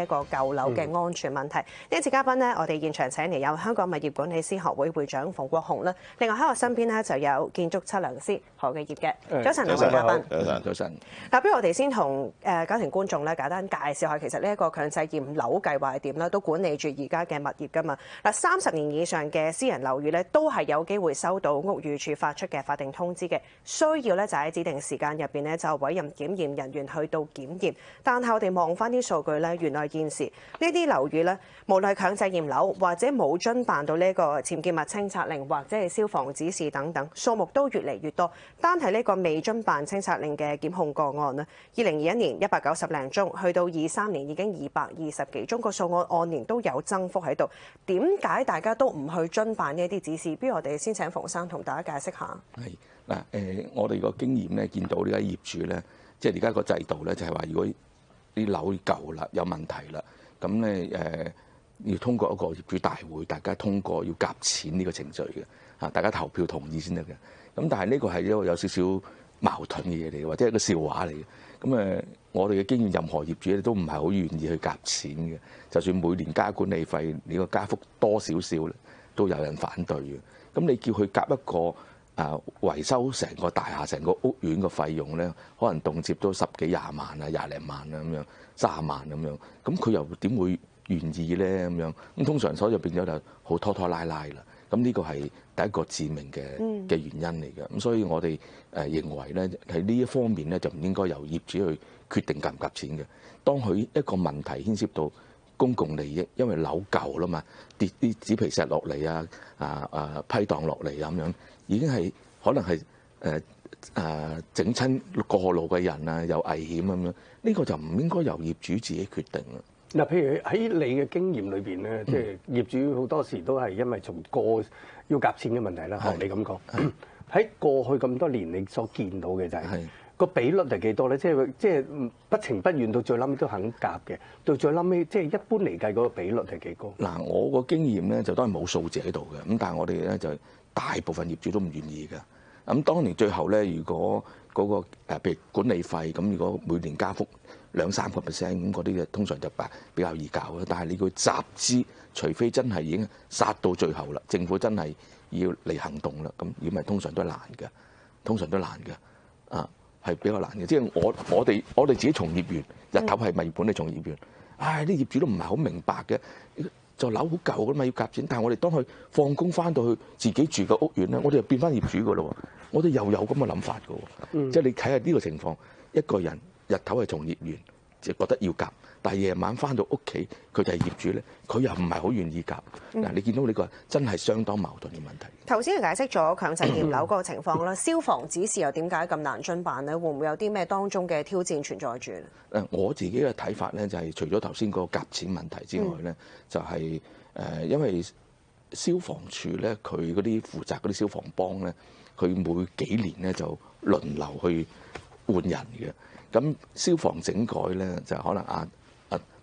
一個舊樓嘅安全問題。呢次嘉賓呢，我哋現場請嚟有香港物業管理師學會會長馮國雄啦。另外喺我身邊呢，就有建築測量師何繼業嘅。早晨，兩位嘉賓。早晨。嗱，不如我哋先同家庭觀眾咧簡單介紹下，其實呢一個強制驗樓計劃係點啦，都管理住而家嘅物業噶嘛。嗱，30年以上嘅私人樓宇咧，都係有機會收到屋宇署發出嘅法定通知嘅，需要咧就喺指定時間入邊咧就委任檢驗人員去到檢驗。但係我哋望翻啲數據咧，原來現時呢啲樓宇咧，無論係強制驗樓或者冇遵辦到呢個僭建物清拆令或者係消防指示等等，數目都越嚟越多。單係呢個未遵辦清拆令嘅檢控個案咧，2021年190零宗，去到23年已經220幾宗，個數案按年都有增幅喺度。點解大家都唔去遵辦呢一啲指示？不如我哋先請馮生同大家解釋下。係嗱，我哋個經驗咧，見到呢家業主咧，即係而家個制度咧，就係話如果啲樓舊啦，有問題啦，咁咧要通過一個業主大會，大家通過要夾錢呢個程序嘅嚇，大家投票同意先得嘅。咁但係呢個係一個有少少矛盾嘅嘢嚟嘅，或者係一個笑話嚟嘅。咁我哋嘅經驗，任何業主咧都唔係好願意去夾錢嘅。就算每年加管理費，你個加幅多少少咧，都有人反對嘅。咁你叫佢夾一個維修成個大廈、成個屋苑嘅費用咧，可能動輒都10幾20萬啊、20零萬啊咁樣、30萬咁樣。咁佢又點會願意咧？咁樣咁通常所以就變咗就好拖拖拉拉啦。咁呢個係第一個致命嘅原因嚟嘅。咁所以我哋認為咧，喺呢一方面咧就唔應該由業主去決定夾唔夾錢嘅。當佢一個問題牽涉到公共利益，因為樓舊啦嘛，跌啲紙皮石落嚟批盪落嚟咁樣，已經係可能係整親過路嘅人啊，有危險咁樣，呢個就唔應該由業主自己決定啦。嗱，譬如喺你嘅經驗裏邊咧，即係業主好多時都係因為從要夾錢嘅問題啦，學你咁講。喺過去咁多年，你所見到嘅就係個比率係幾多咧？即係不情不願到最冧都肯夾嘅，到最冧尾即係一般嚟計嗰個比率係幾高？嗱，我個經驗咧就當然冇數字喺度嘅，咁但係我哋咧就大部分業主都唔願意嘅。咁當年最後咧，如果嗰個譬如管理費咁，如果每年加幅2-3%咁，嗰啲嘅通常就比較易搞啦。但係你要集資，除非真係已經殺到最後啦，政府真係要嚟行動啦，咁如果唔係通常都係難嘅，係比較難嘅。即係我哋自己從業員，日頭係物業管理從業員，啲業主都唔係好明白嘅。就樓好舊噶嘛，要夾錢。但係我哋當佢放工翻到去自己住嘅屋苑咧，我哋就變翻業主噶咯。我哋又有咁嘅諗法噶。即係你睇下呢個情況，一個人日頭係從業員，就覺得要夾，但係夜晚翻到屋企，佢就係業主咧，佢又唔係好願意夾。嗱，你見到呢個真係相當矛盾嘅問題。頭先解釋咗強制驗樓嗰個情況啦，消防指示又點解咁難遵辦咧？會唔會有啲咩當中嘅挑戰存在住？我自己嘅睇法咧，就係除咗頭先個夾錢問題之外咧，就係因為消防處咧，佢嗰啲負責嗰啲消防幫咧，佢每幾年咧就輪流去換人嘅。咁消防整改咧，就可能阿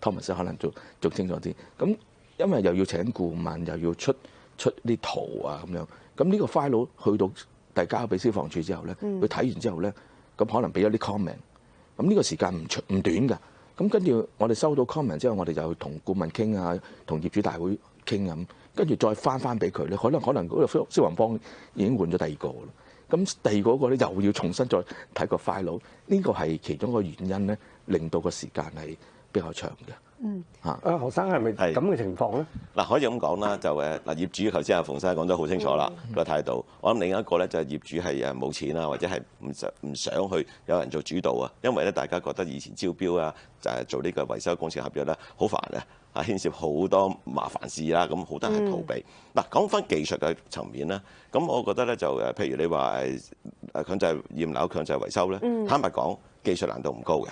Thomas 可能做清楚啲。咁因為又要請顧問，又要出啲圖啊咁樣。咁呢個 file 去到遞交俾消防處之後咧，佢睇完之後咧，咁可能俾咗啲 comment。咁呢個時間唔短㗎。咁跟住我哋收到 comment 之後，我哋就同顧問傾啊，同業主大會傾咁，跟住再翻俾佢咧，可能嗰個消防幫已經換咗第二個啦。咁第二個咧又要重新再睇個 file， 呢個係其中一個原因咧，令到個時間係比較長嘅。何生係咪咁嘅情況咧？嗱，可以咁講啦，就業主頭先阿馮生講得好清楚啦，個態度。我諗另一個咧就係業主係冇錢啦，或者係唔想去有人做主導啊，因為咧大家覺得以前招標啊，就係做呢個維修工程合約咧好煩啊，牽涉好多麻煩事啦，咁好多人係逃避。嗱，講翻技術嘅層面咧，咁我覺得咧就譬如你話強制驗樓、強制維修咧，坦白講技術難度唔高嘅。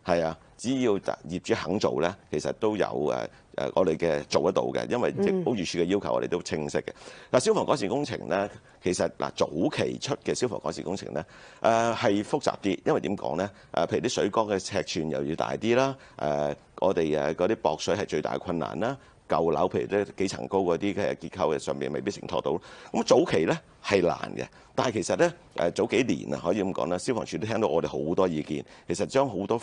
係啊，只要業主肯做咧，其實都有我哋嘅做得到嘅，因為屋宇署嘅要求我哋都清晰嘅。嗱，消防改善工程咧，其實早期出嘅消防改善工程咧，係複雜啲，因為點講咧？譬如啲水缸嘅尺寸又要大啲啦，我哋嗰啲駁水係最大嘅困難啦。舊樓譬如咧幾層高嗰啲嘅結構嘅上面未必承托到，咁早期咧係難嘅，但係其實咧早幾年啊可以咁講啦，消防處都聽到我哋好多意見，其實將好多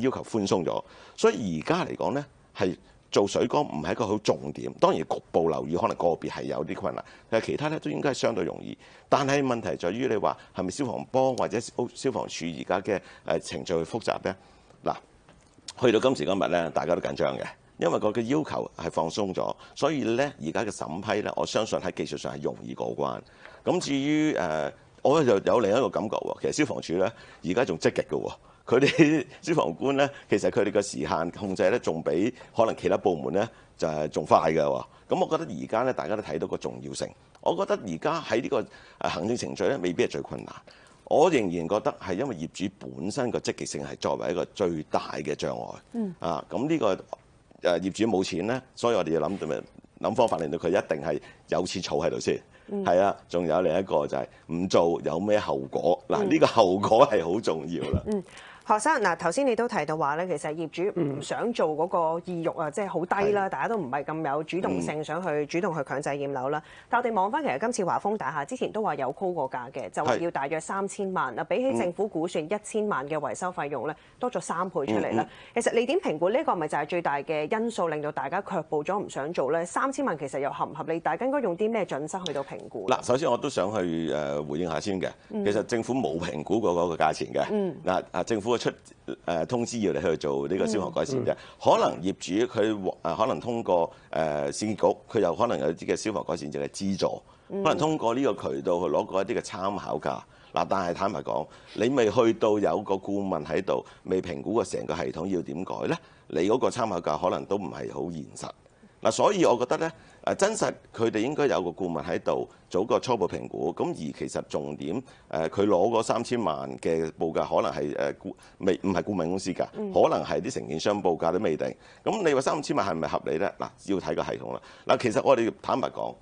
要求寬鬆咗，所以而家嚟講咧係做水缸唔係一個好重點。當然局部樓宇可能個別係有啲困難，但係其他咧都應該係相對容易。但係問題在於你話係咪消防幫或者消防處而家嘅程序複雜咧？嗱，去到今時今日咧，大家都緊張嘅。因為個嘅要求係放鬆咗，所以咧而家嘅審批咧，我相信喺技術上係容易過關。咁至於我又有另一個感覺喎，其實消防處咧而家仲積極嘅喎，佢哋消防官咧，其實佢哋嘅時限控制咧，仲比可能其他部門咧就係仲快嘅喎。咁我覺得而家咧，大家都睇到個重要性。我覺得而家喺呢個行政程序咧，未必係最困難。我仍然覺得係因為業主本身個積極性係作為一個最大嘅障礙。咁呢個業主冇錢咧，所以我哋要諗方法令到佢一定係有錢儲喺度先。係啊，仲有另一個就係唔做有咩後果嗱？呢個後果係好重要啦。學生嗱，頭先你都提到話咧，其實業主唔想做嗰個意欲啊，即係好低啦，大家都唔係咁有主動性，想去主動去強制驗樓啦。但我哋望翻其實今次華豐大廈之前都話有 call 過價嘅，就話要大約3000萬啊，比起政府估算1000萬嘅維修費用咧，多咗3倍出嚟啦。其實你點評估呢個咪就係最大嘅因素，令到大家卻步咗唔想做咧？3000萬其實又合唔合理？大家應該用啲咩準則去到評估？嗱，首先我都想去回應下先嘅。其實政府冇評估過嗰個價錢嘅。政府出通知要你去做呢個消防改善啫。可能業主佢可能通過市建局，佢又可能有啲嘅消防改善嘅資助，可能通過呢個渠道去攞過一啲嘅參考價。嗱，但係坦白講，你未去到有個顧問喺度，未評估過成個系統要點改咧，你嗰個參考價可能都唔係好現實。嗱，所以我覺得咧，真實佢哋應該有個顧問喺度做個初步評估。咁而其實重點，佢攞嗰3000萬嘅報價，可能係唔係顧問公司㗎，可能係啲承建商報價都未定。咁你話3000萬係咪合理咧？嗱，要睇個系統啦。嗱，其實我哋坦白講，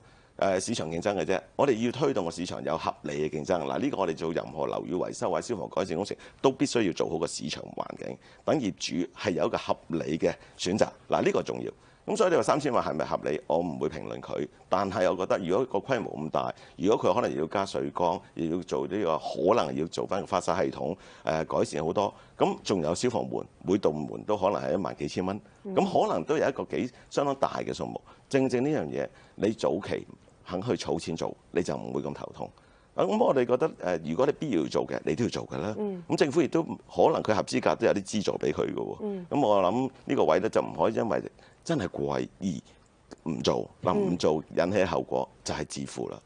市場競爭嘅啫，我哋要推動個市場有合理嘅競爭。嗱，呢個我哋做任何樓宇維修或者消防改善工程，都必須要做好個市場環境，等業主係有一個合理嘅選擇。嗱，呢個重要。咁所以你話3000萬係咪合理？我唔會評論佢，但係我覺得如果個規模咁大，如果佢可能要加水缸，又要做呢個可能要做翻個花灑系統，改善好多，咁仲有消防門，每道門都可能係1萬幾千蚊，咁可能都有一個相當大嘅數目。正正呢樣嘢，你早期肯去儲錢做，你就唔會咁頭痛。咁我哋覺得如果你必要做嘅，你都要做㗎啦。咁政府亦都可能佢合資格都有啲資助俾佢嘅喎。咁我諗呢個位咧就唔可以因為真係貴而唔做。唔做引起嘅後果就係自負啦。